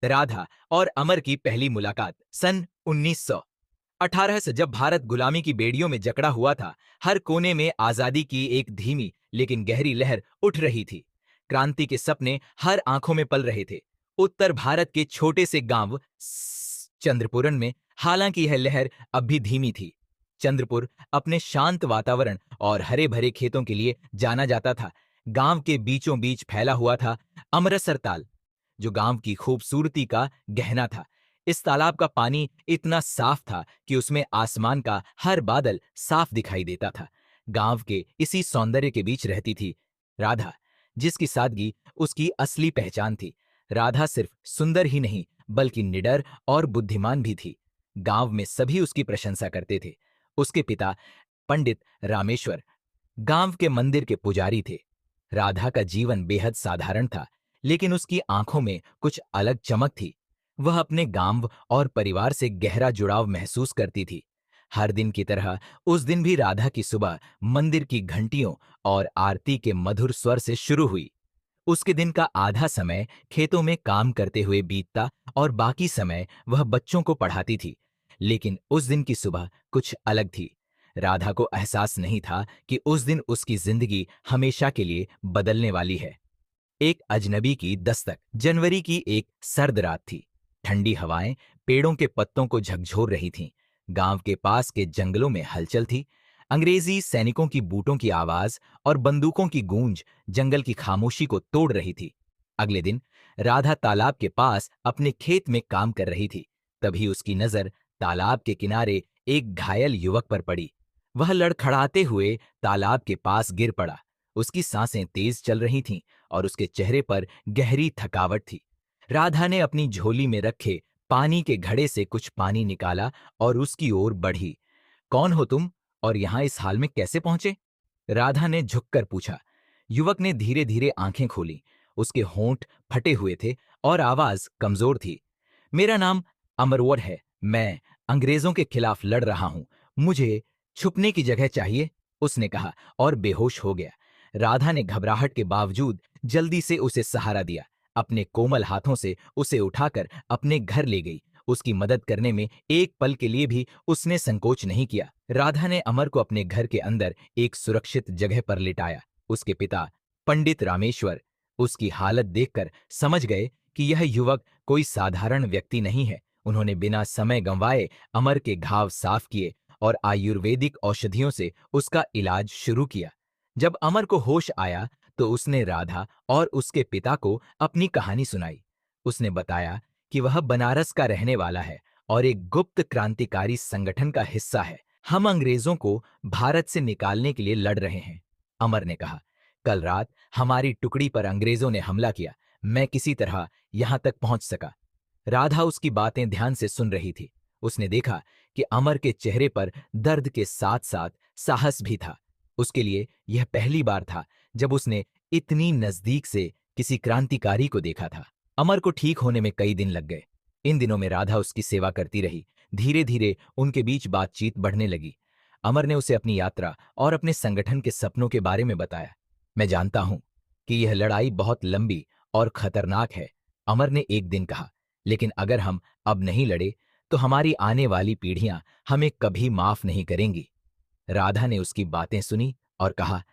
राधा और अमर की पहली मुलाकात सन 1918 से, जब भारत गुलामी की बेड़ियों में जकड़ा हुआ था। हर कोने में आजादी की एक धीमी लेकिन गहरी लहर उठ रही थी। क्रांति के सपने हर आंखों में पल रहे थे। उत्तर भारत के छोटे से गांव चंद्रपुरन में हालांकि यह लहर अब भी धीमी थी। चंद्रपुर अपने शांत वातावरण और हरे भरे खेतों के लिए जाना जाता था। गांव के बीचों बीच फैला हुआ था अमृतसर ताल, जो गांव की खूबसूरती का गहना था। इस तालाब का पानी इतना साफ था कि उसमें आसमान का हर बादल साफ दिखाई देता था। गांव के इसी सौंदर्य के बीच रहती थी राधा, जिसकी सादगी उसकी असली पहचान थी। राधा सिर्फ सुंदर ही नहीं बल्कि निडर और बुद्धिमान भी थी। गांव में सभी उसकी प्रशंसा करते थे। उसके पिता पंडित रामेश्वर गांव के मंदिर के पुजारी थे। राधा का जीवन बेहद साधारण था, लेकिन उसकी आंखों में कुछ अलग चमक थी। वह अपने गांव और परिवार से गहरा जुड़ाव महसूस करती थी। हर दिन की तरह उस दिन भी राधा की सुबह मंदिर की घंटियों और आरती के मधुर स्वर से शुरू हुई। उसके दिन का आधा समय खेतों में काम करते हुए बीतता और बाकी समय वह बच्चों को पढ़ाती थी। लेकिन उस दिन की सुबह कुछ अलग थी। राधा को एहसास नहीं था कि उस दिन उसकी जिंदगी हमेशा के लिए बदलने वाली है। एक अजनबी की दस्तक। जनवरी की एक सर्द रात थी। ठंडी हवाएं पेड़ों के पत्तों को झकझोर रही थीं। गांव के पास के जंगलों में हलचल थी। अंग्रेजी सैनिकों की बूटों की आवाज और बंदूकों की गूंज जंगल की खामोशी को तोड़ रही थी। अगले दिन राधा तालाब के पास अपने खेत में काम कर रही थी। तभी उसकी नजर तालाब के किनारे एक घायल युवक पर पड़ी। वह लड़खड़ाते हुए तालाब के पास गिर पड़ा। उसकी सांसें तेज चल रही थीं और उसके चेहरे पर गहरी थकावट थी। राधा ने अपनी झोली में रखे पानी के घड़े से कुछ पानी निकाला और उसकी ओर बढ़ी। कौन हो तुम और यहां इस हाल में कैसे पहुंचे? राधा ने झुककर पूछा। युवक ने धीरे धीरे आंखें खोली। उसके होंठ फटे हुए थे और आवाज कमजोर थी। मेरा नाम अमरवर है। मैं अंग्रेजों के खिलाफ लड़ रहा हूं। मुझे छुपने की जगह चाहिए, उसने कहा और बेहोश हो गया। राधा ने घबराहट के बावजूद जल्दी से उसे सहारा दिया। अपने कोमल हाथों से उसे उठाकर अपने घर ले गई। उसकी मदद करने में एक पल के लिए भी उसने संकोच नहीं किया। राधा ने अमर को अपने घर के अंदर एक सुरक्षित जगह पर लिटाया। उसके पिता पंडित रामेश्वर उसकी हालत देखकर समझ गए कि यह युवक कोई साधारण व्यक्ति नहीं है। उन्होंने बिना समय गंवाए अमर के घाव साफ किए और आयुर्वेदिक औषधियों से उसका इलाज शुरू किया। जब अमर को होश आया तो उसने राधा और उसके पिता को अपनी कहानी सुनाई। उसने बताया कि वह बनारस का रहने वाला है और एक गुप्त क्रांतिकारी संगठन का हिस्सा है। हम अंग्रेजों को भारत से निकालने के लिए लड़ रहे हैं, अमर ने कहा। कल रात हमारी टुकड़ी पर अंग्रेजों ने हमला किया। मैं किसी तरह यहां तक पहुंच सका। राधा उसकी बातें ध्यान से सुन रही थी। उसने देखा कि अमर के चेहरे पर दर्द के साथ साथ साहस भी था। उसके लिए यह पहली बार था जब उसने इतनी नजदीक से किसी क्रांतिकारी को देखा था। अमर को ठीक होने में कई दिन लग गए। इन दिनों में राधा उसकी सेवा करती रही। धीरे धीरे उनके बीच बातचीत बढ़ने लगी। अमर ने उसे अपनी यात्रा और अपने संगठन के सपनों के बारे में बताया। मैं जानता हूं कि यह लड़ाई बहुत लंबी और खतरनाक है, अमर ने एक दिन कहा, लेकिन अगर हम अब नहीं लड़े तो हमारी आने वाली पीढ़ियां हमें कभी माफ नहीं करेंगी। राधा ने उसकी बातें सुनी और कहा,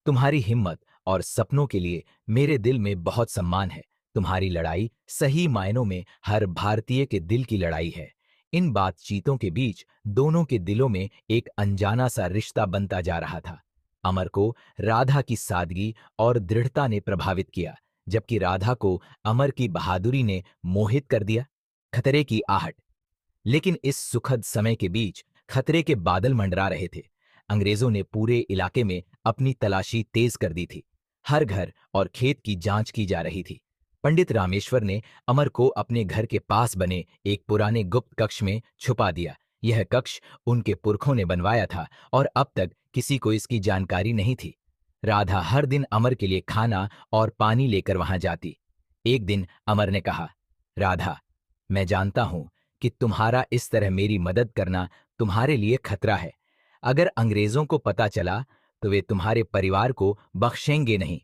तुम्हारी हिम्मत और सपनों के लिए मेरे दिल में बहुत सम्मान है। तुम्हारी लड़ाई सही मायनों में हर भारतीय के दिल की लड़ाई है। इन बातचीतों के बीच दोनों के दिलों में एक अनजाना सा रिश्ता बनता जा रहा था। अमर को राधा की सादगी और दृढ़ता ने प्रभावित किया, जबकि राधा को अमर की बहादुरी ने मोहित कर दिया। खतरे की आहट। लेकिन इस सुखद समय के बीच खतरे के बादल मंडरा रहे थे। अंग्रेजों ने पूरे इलाके में अपनी तलाशी तेज कर दी थी। हर घर और खेत की जांच की जा रही थी। पंडित रामेश्वर ने अमर को अपने घर के पास बने एक पुराने गुप्त कक्ष में छुपा दिया। यह कक्ष उनके पुरखों ने बनवाया था और अब तक किसी को इसकी जानकारी नहीं थी। राधा हर दिन अमर के लिए खाना और पानी लेकर वहां जाती। एक दिन अमर ने कहा, राधा, मैं जानता हूं कि तुम्हारा इस तरह मेरी मदद करना तुम्हारे लिए खतरा है। अगर अंग्रेजों को पता चला तो वे तुम्हारे परिवार को बख्शेंगे नहीं।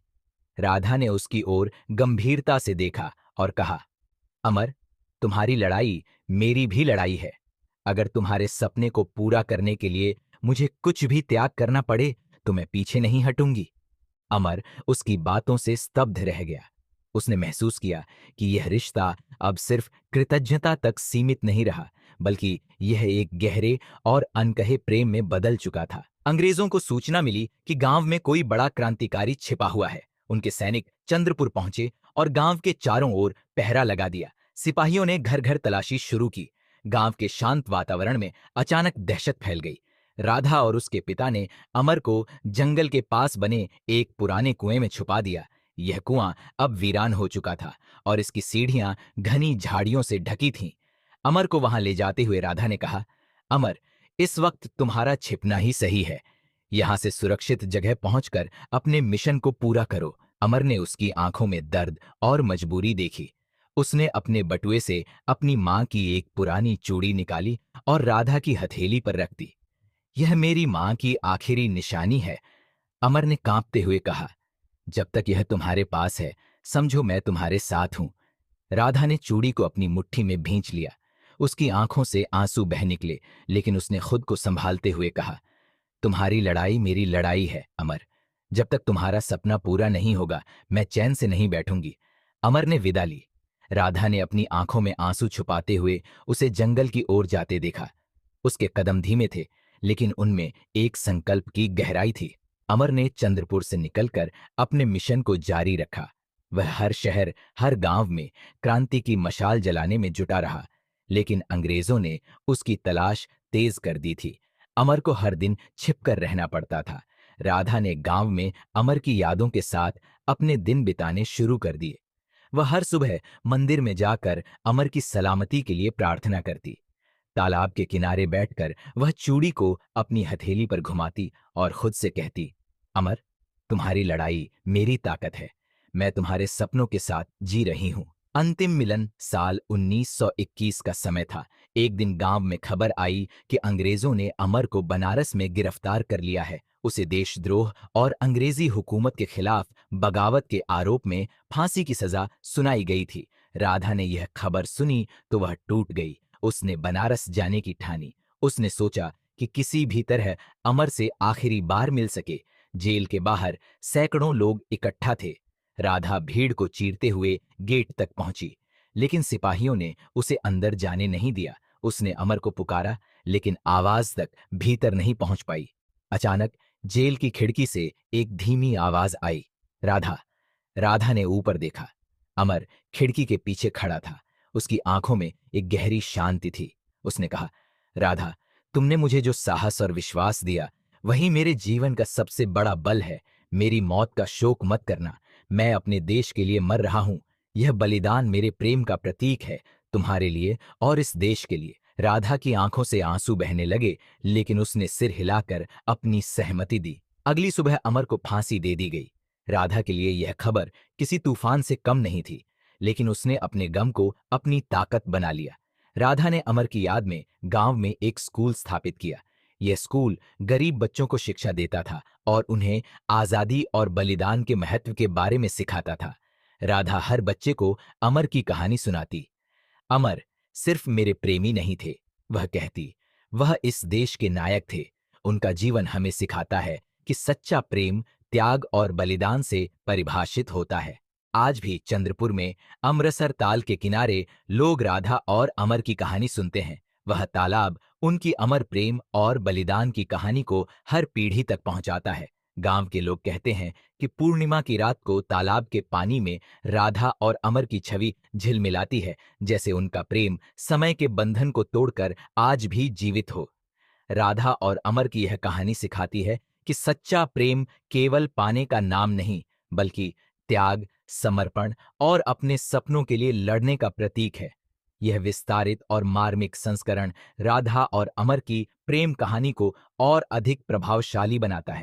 राधा ने उसकी ओर गंभीरता से देखा और कहा, अमर, तुम्हारी लड़ाई मेरी भी लड़ाई है। अगर तुम्हारे सपने को पूरा करने के लिए मुझे कुछ भी त्याग करना पड़े तो मैं पीछे नहीं हटूंगी। अमर उसकी बातों से स्तब्ध रह गया। उसने महसूस किया कि यह रिश्ता अब सिर्फ कृतज्ञता तक सीमित नहीं रहा, बल्कि यह एक गहरे और अनकहे प्रेम में बदल चुका था। अंग्रेजों को सूचना मिली कि गांव में कोई बड़ा क्रांतिकारी छिपा हुआ है। उनके सैनिक चंद्रपुर पहुंचे और गांव के चारों ओर पहरा लगा दिया। सिपाहियों ने घर घर तलाशी शुरू की। गांव के शांत वातावरण में अचानक दहशत फैल गई। राधा और उसके पिता ने अमर को जंगल के पास बने एक पुराने कुएं में छुपा दिया। यह कुआं अब वीरान हो चुका था और इसकी सीढ़ियां घनी झाड़ियों से ढकी थीं। अमर को वहां ले जाते हुए राधा ने कहा, अमर, इस वक्त तुम्हारा छिपना ही सही है। यहां से सुरक्षित जगह पहुंचकर अपने मिशन को पूरा करो। अमर ने उसकी आंखों में दर्द और मजबूरी देखी। उसने अपने बटुए से अपनी मां की एक पुरानी चूड़ी निकाली और राधा की हथेली पर रख दी। यह मेरी मां की आखिरी निशानी है, अमर ने कांपते हुए कहा। जब तक यह तुम्हारे पास है, समझो मैं तुम्हारे साथ हूं। राधा ने चूड़ी को अपनी मुट्ठी में भींच लिया। उसकी आंखों से आंसू बह निकले, लेकिन उसने खुद को संभालते हुए कहा, तुम्हारी लड़ाई मेरी लड़ाई है, अमर। जब तक तुम्हारा सपना पूरा नहीं होगा, मैं चैन से नहीं बैठूंगी। अमर ने विदा ली। राधा ने अपनी आंखों में आंसू छुपाते हुए उसे जंगल की ओर जाते देखा। उसके कदम धीमे थे, लेकिन उनमें एक संकल्प की गहराई थी। अमर ने चंद्रपुर से निकलकर अपने मिशन को जारी रखा। वह हर शहर, हर गांव में क्रांति की मशाल जलाने में जुटा रहा, लेकिन अंग्रेजों ने उसकी तलाश तेज कर दी थी। अमर को हर दिन छिपकर रहना पड़ता था। राधा ने गांव में अमर की यादों के साथ अपने दिन बिताने शुरू कर दिए। वह हर सुबह मंदिर में जाकर अमर की सलामती के लिए प्रार्थना करती। तालाब के किनारे बैठकर वह चूड़ी को अपनी हथेली पर घुमाती और खुद से कहती, अमर, तुम्हारी लड़ाई मेरी ताकत है। मैं तुम्हारे सपनों के साथ जी रही हूं। अंतिम मिलन साल 1921 का समय था। एक दिन गांव में खबर आई कि अंग्रेजों ने अमर को बनारस में गिरफ्तार कर लिया है। उसे देशद्रोह और अंग्रेजी हुकूमत के खिलाफ बगावत के आरोप में फांसी की सजा सुनाई गई थी। राधा ने यह खबर सुनी तो वह टूट गई। उसने बनारस जाने की ठानी। उसने सोचा कि किसी भी तरह अमर से आखिरी बार मिल सके। जेल के बाहर सैकड़ों लोग इकट्ठा थे। राधा भीड़ को चीरते हुए गेट तक पहुंची, लेकिन सिपाहियों ने उसे अंदर जाने नहीं दिया। उसने अमर को पुकारा, लेकिन आवाज तक भीतर नहीं पहुंच पाई। अचानक जेल की खिड़की से एक धीमी आवाज आई, राधा। राधा ने ऊपर देखा। अमर खिड़की के पीछे खड़ा था। उसकी आंखों में एक गहरी शांति थी। उसने कहा, राधा, तुमने मुझे जो साहस और विश्वास दिया, वही मेरे जीवन का सबसे बड़ा बल है। मेरी मौत का शोक मत करना। मैं अपने देश के लिए मर रहा हूं। यह बलिदान मेरे प्रेम का प्रतीक है, तुम्हारे लिए और इस देश के लिए। राधा की आंखों से आंसू बहने लगे, लेकिन उसने सिर हिलाकर अपनी सहमति दी। अगली सुबह अमर को फांसी दे दी गई। राधा के लिए यह खबर किसी तूफान से कम नहीं थी, लेकिन उसने अपने गम को अपनी ताकत बना लिया। राधा ने अमर की याद में गांव में एक स्कूल स्थापित किया। यह स्कूल गरीब बच्चों को शिक्षा देता था और उन्हें आजादी और बलिदान के महत्व के बारे में सिखाता था। राधा हर बच्चे को अमर की कहानी सुनाती। अमर सिर्फ मेरे प्रेमी नहीं थे, वह कहती, वह इस देश के नायक थे। उनका जीवन हमें सिखाता है कि सच्चा प्रेम त्याग और बलिदान से परिभाषित होता है। आज भी चंद्रपुर में अमृतसर ताल के किनारे लोग राधा और अमर की कहानी सुनते हैं। वह तालाब उनकी अमर प्रेम और बलिदान की कहानी को हर पीढ़ी तक पहुंचाता है। गांव के लोग कहते हैं कि पूर्णिमा की रात को तालाब के पानी में राधा और अमर की छवि झिलमिलाती है, जैसे उनका प्रेम समय के बंधन को तोड़कर आज भी जीवित हो। राधा और अमर की यह कहानी सिखाती है कि सच्चा प्रेम केवल पाने का नाम नहीं, बल्कि त्याग, समर्पण और अपने सपनों के लिए लड़ने का प्रतीक है। यह विस्तारित और मार्मिक संस्करण राधा और अमर की प्रेम कहानी को और अधिक प्रभावशाली बनाता है।